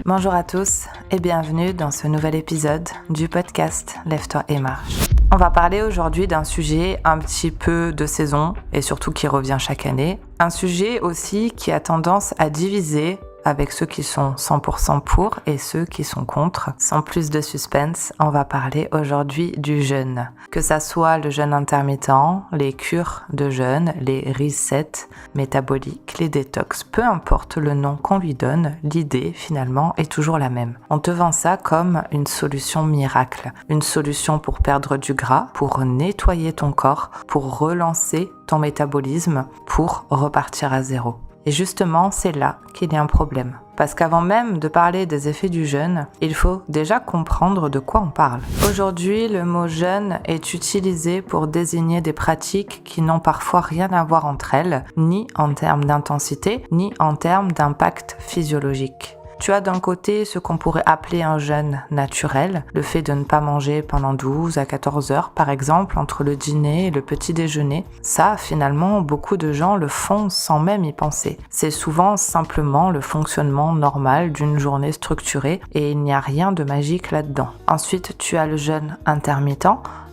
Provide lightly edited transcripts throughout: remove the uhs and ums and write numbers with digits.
Bonjour à tous et bienvenue dans ce nouvel épisode du podcast Lève-toi et marche. On va parler aujourd'hui d'un sujet un petit peu de saison et surtout qui revient chaque année. Un sujet aussi qui a tendance à diviser avec ceux qui sont 100% pour et ceux qui sont contre. Sans plus de suspense, on va parler aujourd'hui du jeûne. Que ça soit le jeûne intermittent, les cures de jeûne, les resets métaboliques, les détox, peu importe le nom qu'on lui donne, l'idée finalement est toujours la même. On te vend ça comme une solution miracle, une solution pour perdre du gras, pour nettoyer ton corps, pour relancer ton métabolisme, pour repartir à zéro. Et justement, c'est là qu'il y a un problème. Parce qu'avant même de parler des effets du jeûne, il faut déjà comprendre de quoi on parle. Aujourd'hui, le mot jeûne est utilisé pour désigner des pratiques qui n'ont parfois rien à voir entre elles, ni en termes d'intensité, ni en termes d'impact physiologique. Tu as d'un côté ce qu'on pourrait appeler un jeûne naturel, le fait de ne pas manger pendant 12 à 14 heures par exemple entre le dîner et le petit déjeuner. Ça, finalement, beaucoup de gens le font sans même y penser. C'est souvent simplement le fonctionnement normal d'une journée structurée et il n'y a rien de magique là-dedans. Ensuite, tu as le jeûne intermittent.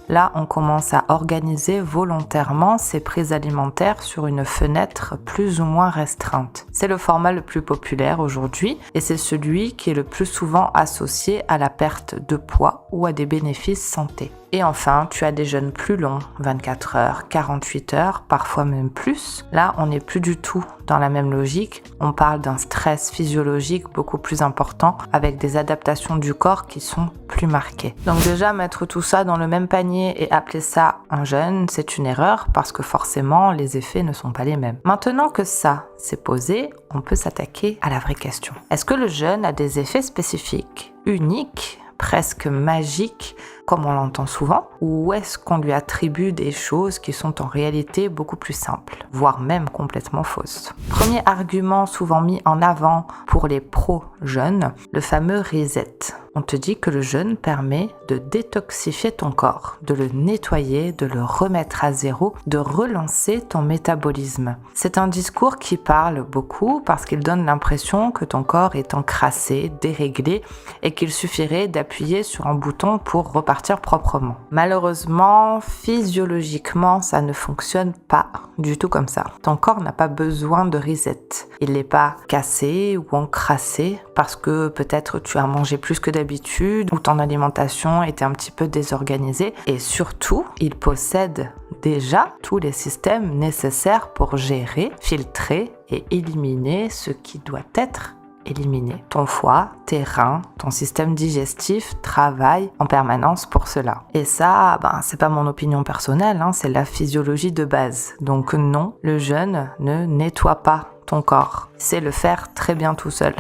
Là, on commence à organiser volontairement ses prises alimentaires sur une fenêtre plus ou moins restreinte. C'est le format le plus populaire aujourd'hui et c'est celui qui est le plus souvent associé à la perte de poids ou à des bénéfices santé. Et enfin, tu as des jeûnes plus longs, 24 heures, 48 heures, parfois même plus. Là, on n'est plus du tout dans la même logique. On parle d'un stress physiologique beaucoup plus important avec des adaptations du corps qui sont plus marquées. Donc déjà, mettre tout ça dans le même panier et appeler ça un jeûne, c'est une erreur parce que forcément, les effets ne sont pas les mêmes. Maintenant que ça c'est posé, on peut s'attaquer à la vraie question. Est-ce que le jeûne a des effets spécifiques, uniques, presque magiques, comme on l'entend souvent, ou est-ce qu'on lui attribue des choses qui sont en réalité beaucoup plus simples, voire même complètement fausses? Premier argument souvent mis en avant pour les pro-jeûne, le fameux reset. On te dit que le jeûne permet de détoxifier ton corps, de le nettoyer, de le remettre à zéro, de relancer ton métabolisme. C'est un discours qui parle beaucoup parce qu'il donne l'impression que ton corps est encrassé, déréglé et qu'il suffirait d'appuyer sur un bouton pour repartir proprement. Malheureusement, physiologiquement, ça ne fonctionne pas du tout comme ça. Ton corps n'a pas besoin de reset. Il n'est pas cassé ou encrassé parce que peut-être tu as mangé plus que d'habitude ou ton alimentation était un petit peu désorganisée et surtout, il possède déjà tous les systèmes nécessaires pour gérer, filtrer et éliminer ce qui doit être éliminé. Ton foie, tes reins, ton système digestif travaillent en permanence pour cela. Et ça, c'est pas mon opinion personnelle, c'est la physiologie de base. Donc non, le jeûne ne nettoie pas ton corps. C'est le faire très bien tout seul.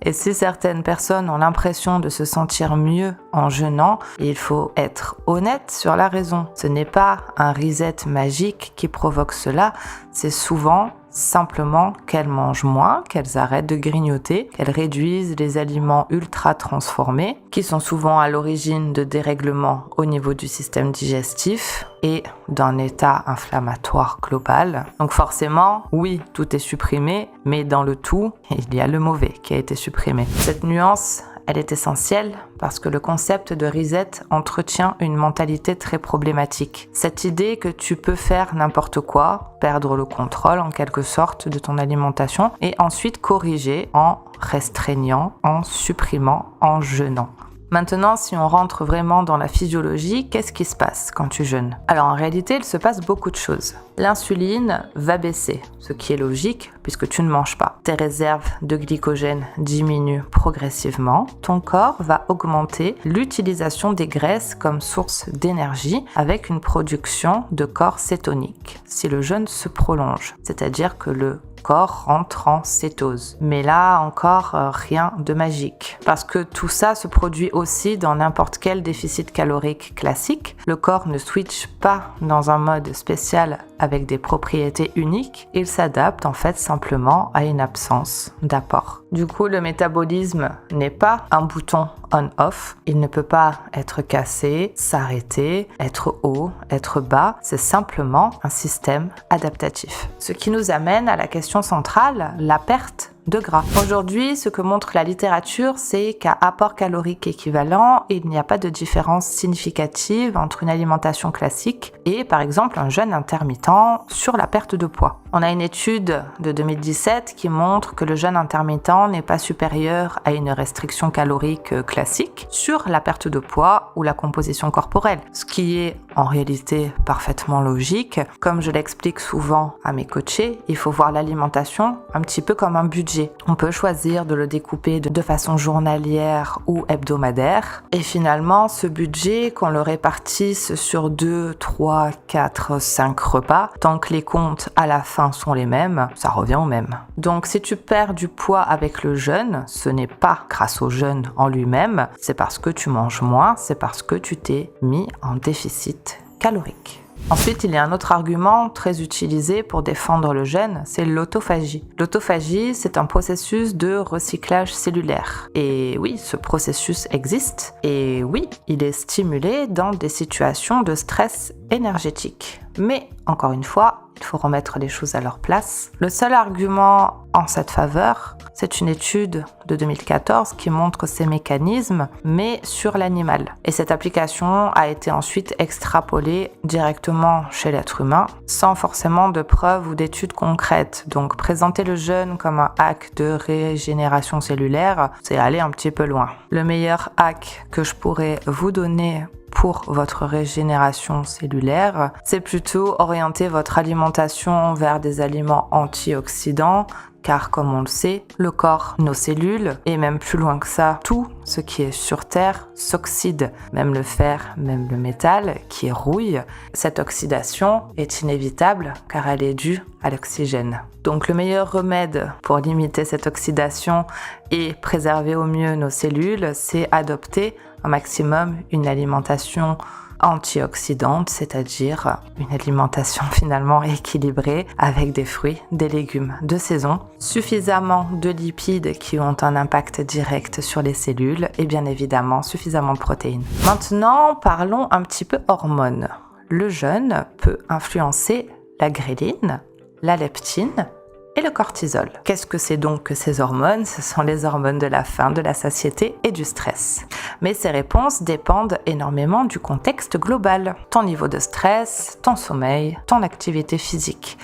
Et si certaines personnes ont l'impression de se sentir mieux en jeûnant, il faut être honnête sur la raison. Ce n'est pas un reset magique qui provoque cela, c'est souvent simplement qu'elles mangent moins, qu'elles arrêtent de grignoter, qu'elles réduisent les aliments ultra transformés, qui sont souvent à l'origine de dérèglements au niveau du système digestif et d'un état inflammatoire global. Donc forcément, oui, tout est supprimé, mais dans le tout, il y a le mauvais qui a été supprimé. Cette nuance, elle est essentielle parce que le concept de reset entretient une mentalité très problématique. Cette idée que tu peux faire n'importe quoi, perdre le contrôle en quelque sorte de ton alimentation et ensuite corriger en restreignant, en supprimant, en jeûnant. Maintenant, si on rentre vraiment dans la physiologie, qu'est-ce qui se passe quand tu jeûnes? Alors en réalité, il se passe beaucoup de choses. L'insuline va baisser, ce qui est logique puisque tu ne manges pas. Tes réserves de glycogène diminuent progressivement. Ton corps va augmenter l'utilisation des graisses comme source d'énergie avec une production de corps cétonique si le jeûne se prolonge, c'est-à-dire que le corps rentre en cétose. Mais là encore, rien de magique. Parce que tout ça se produit aussi dans n'importe quel déficit calorique classique. Le corps ne switch pas dans un mode spécial avec des propriétés uniques. Il s'adapte en fait simplement à une absence d'apport. Du coup, le métabolisme n'est pas un bouton on-off. Il ne peut pas être cassé, s'arrêter, être haut, être bas. C'est simplement un système adaptatif. Ce qui nous amène à la question centrale, la perte de gras. Aujourd'hui, ce que montre la littérature, c'est qu'à apport calorique équivalent, il n'y a pas de différence significative entre une alimentation classique et par exemple un jeûne intermittent sur la perte de poids. On a une étude de 2017 qui montre que le jeûne intermittent n'est pas supérieur à une restriction calorique classique sur la perte de poids ou la composition corporelle, ce qui est en réalité parfaitement logique. Comme je l'explique souvent à mes coachés, il faut voir l'alimentation un petit peu comme un budget. On peut choisir de le découper de façon journalière ou hebdomadaire et finalement ce budget, qu'on le répartisse sur 2, 3, 4, 5 repas, tant que les comptes à la fin sont les mêmes, ça revient au même. Donc si tu perds du poids avec le jeûne, ce n'est pas grâce au jeûne en lui-même, c'est parce que tu manges moins, c'est parce que tu t'es mis en déficit calorique. Ensuite, il y a un autre argument très utilisé pour défendre le jeûne, c'est l'autophagie. L'autophagie, c'est un processus de recyclage cellulaire. Et oui, ce processus existe. Et oui, il est stimulé dans des situations de stress énergétique. Mais, encore une fois, il faut remettre les choses à leur place. Le seul argument en cette faveur, c'est une étude de 2014 qui montre ces mécanismes, mais sur l'animal. Et cette application a été ensuite extrapolée directement chez l'être humain, sans forcément de preuves ou d'études concrètes. Donc présenter le jeûne comme un hack de régénération cellulaire, c'est aller un petit peu loin. Le meilleur hack que je pourrais vous donner pour votre régénération cellulaire, c'est plutôt orienter votre alimentation vers des aliments antioxydants, car comme on le sait, le corps, nos cellules, et même plus loin que ça, tout ce qui est sur Terre s'oxyde, même le fer, même le métal qui rouille. Cette oxydation est inévitable car elle est due à l'oxygène. Donc le meilleur remède pour limiter cette oxydation et préserver au mieux nos cellules, c'est adopter un maximum une alimentation antioxydante, c'est-à-dire une alimentation finalement équilibrée avec des fruits, des légumes de saison, suffisamment de lipides qui ont un impact direct sur les cellules et bien évidemment suffisamment de protéines. Maintenant, parlons un petit peu hormones. Le jeûne peut influencer la gréline, la leptine et le cortisol. Qu'est-ce que c'est donc que ces hormones ? Ce sont les hormones de la faim, de la satiété et du stress. Mais ces réponses dépendent énormément du contexte global. Ton niveau de stress, ton sommeil, ton activité physique.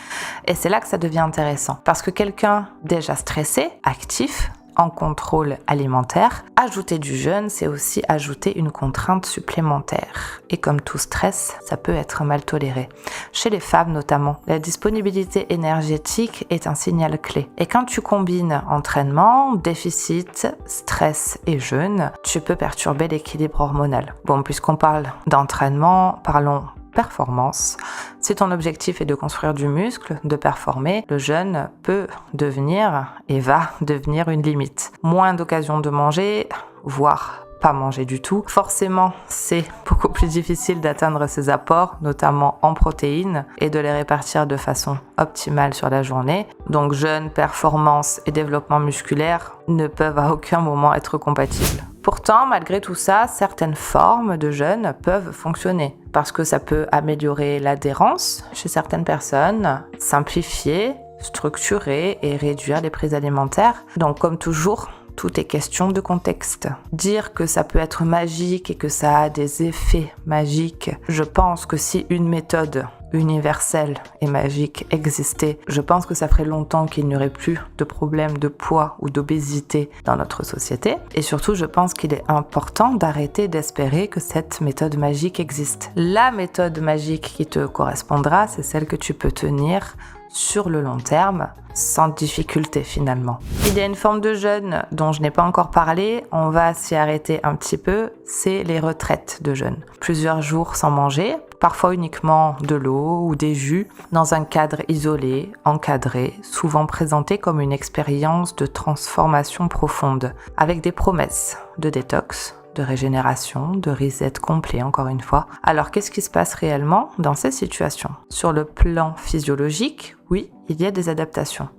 Et c'est là que ça devient intéressant. Parce que quelqu'un déjà stressé, actif, en contrôle alimentaire, ajouter du jeûne, c'est aussi ajouter une contrainte supplémentaire. Et comme tout stress, ça peut être mal toléré. Chez les femmes notamment, la disponibilité énergétique est un signal clé. Et quand tu combines entraînement, déficit, stress et jeûne, tu peux perturber l'équilibre hormonal. Bon, puisqu'on parle d'entraînement, parlons performance. Si ton objectif est de construire du muscle, de performer, le jeûne peut devenir et va devenir une limite. Moins d'occasions de manger, voire pas manger du tout. Forcément, c'est beaucoup plus difficile d'atteindre ces apports, notamment en protéines, et de les répartir de façon optimale sur la journée. Donc jeûne, performance et développement musculaire ne peuvent à aucun moment être compatibles. Pourtant, malgré tout ça, certaines formes de jeûne peuvent fonctionner parce que ça peut améliorer l'adhérence chez certaines personnes, simplifier, structurer et réduire les prises alimentaires. Donc, comme toujours, tout est question de contexte. Dire que ça peut être magique et que ça a des effets magiques, je pense que si une méthode universelle et magique existait, je pense que ça ferait longtemps qu'il n'y aurait plus de problème de poids ou d'obésité dans notre société. Et surtout, je pense qu'il est important d'arrêter d'espérer que cette méthode magique existe. La méthode magique qui te correspondra, c'est celle que tu peux tenir sur le long terme, sans difficulté finalement. Il y a une forme de jeûne dont je n'ai pas encore parlé, on va s'y arrêter un petit peu, c'est les retraites de jeûne. Plusieurs jours sans manger, parfois uniquement de l'eau ou des jus, dans un cadre isolé, encadré, souvent présenté comme une expérience de transformation profonde, avec des promesses de détox, de régénération, de reset complet encore une fois. Alors qu'est-ce qui se passe réellement dans ces situations ? Sur le plan physiologique, oui, il y a des adaptations.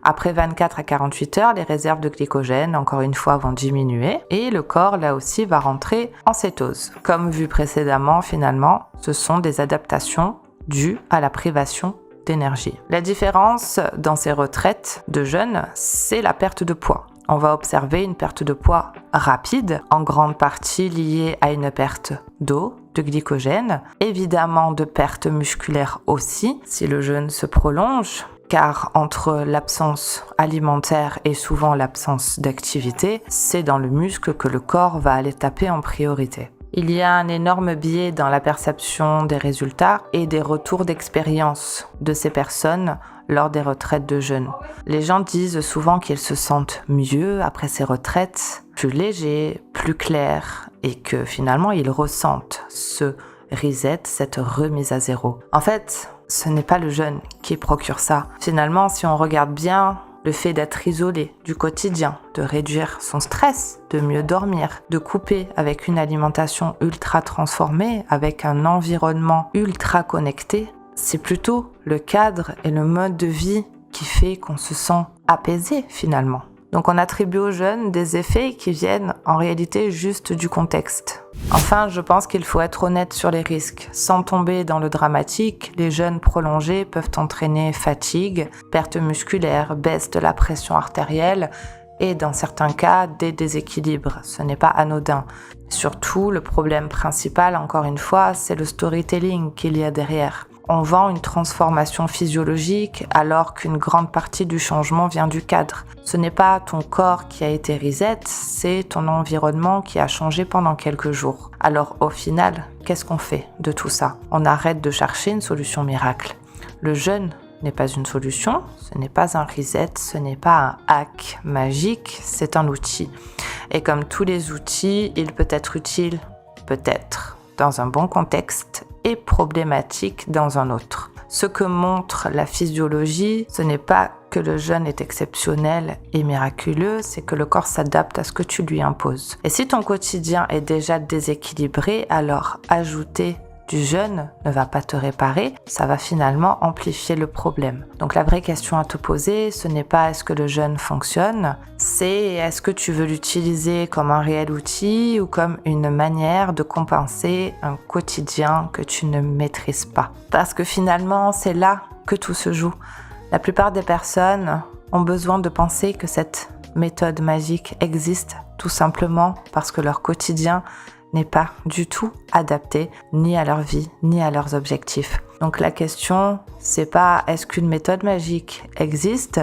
Après 24 à 48 heures, les réserves de glycogène, encore une fois, vont diminuer et le corps, là aussi, va rentrer en cétose. Comme vu précédemment, finalement, ce sont des adaptations dues à la privation d'énergie. La différence dans ces retraites de jeûne, c'est la perte de poids. On va observer une perte de poids rapide, en grande partie liée à une perte d'eau, de glycogène, évidemment de perte musculaire aussi, si le jeûne se prolonge, car entre l'absence alimentaire et souvent l'absence d'activité, c'est dans le muscle que le corps va aller taper en priorité. Il y a un énorme biais dans la perception des résultats et des retours d'expérience de ces personnes lors des retraites de jeûne. Les gens disent souvent qu'ils se sentent mieux après ces retraites, plus légers, plus clairs, et que finalement ils ressentent ce reset, cette remise à zéro. En fait, ce n'est pas le jeûne qui procure ça. Finalement, si on regarde bien, le fait d'être isolé du quotidien, de réduire son stress, de mieux dormir, de couper avec une alimentation ultra transformée, avec un environnement ultra connecté, c'est plutôt le cadre et le mode de vie qui fait qu'on se sent apaisé finalement. Donc on attribue au jeûne des effets qui viennent en réalité juste du contexte. Enfin, je pense qu'il faut être honnête sur les risques. Sans tomber dans le dramatique, les jeûnes prolongés peuvent entraîner fatigue, perte musculaire, baisse de la pression artérielle et dans certains cas, des déséquilibres. Ce n'est pas anodin. Surtout, le problème principal, encore une fois, c'est le storytelling qu'il y a derrière. On vend une transformation physiologique alors qu'une grande partie du changement vient du cadre. Ce n'est pas ton corps qui a été reset, c'est ton environnement qui a changé pendant quelques jours. Alors au final, qu'est-ce qu'on fait de tout ça? On arrête de chercher une solution miracle. Le jeûne n'est pas une solution, ce n'est pas un reset, ce n'est pas un hack magique, c'est un outil. Et comme tous les outils, il peut être utile, peut-être, dans un bon contexte et problématique dans un autre. Ce que montre la physiologie, ce n'est pas que le jeûne est exceptionnel et miraculeux, c'est que le corps s'adapte à ce que tu lui imposes. Et si ton quotidien est déjà déséquilibré, alors ajouter du jeûne ne va pas te réparer, ça va finalement amplifier le problème. Donc la vraie question à te poser, ce n'est pas est-ce que le jeûne fonctionne, c'est est-ce que tu veux l'utiliser comme un réel outil ou comme une manière de compenser un quotidien que tu ne maîtrises pas. Parce que finalement, c'est là que tout se joue. La plupart des personnes ont besoin de penser que cette méthode magique existe tout simplement parce que leur quotidien n'est pas du tout adapté ni à leur vie, ni à leurs objectifs. Donc la question, c'est pas est-ce qu'une méthode magique existe,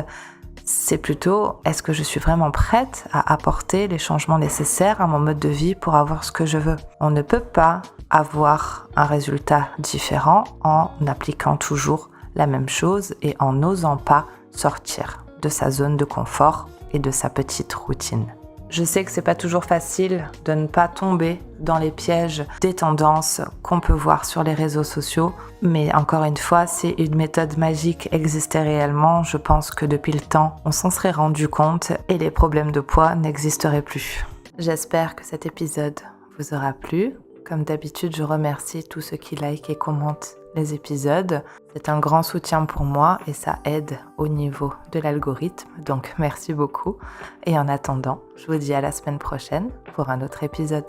c'est plutôt est-ce que je suis vraiment prête à apporter les changements nécessaires à mon mode de vie pour avoir ce que je veux. On ne peut pas avoir un résultat différent en appliquant toujours la même chose et en n'osant pas sortir de sa zone de confort et de sa petite routine. Je sais que c'est pas toujours facile de ne pas tomber dans les pièges des tendances qu'on peut voir sur les réseaux sociaux, mais encore une fois, si une méthode magique existait réellement, je pense que depuis le temps, on s'en serait rendu compte et les problèmes de poids n'existeraient plus. J'espère que cet épisode vous aura plu. Comme d'habitude, je remercie tous ceux qui likent et commentent les épisodes. C'est un grand soutien pour moi et ça aide au niveau de l'algorithme. Donc merci beaucoup. Et en attendant, je vous dis à la semaine prochaine pour un autre épisode.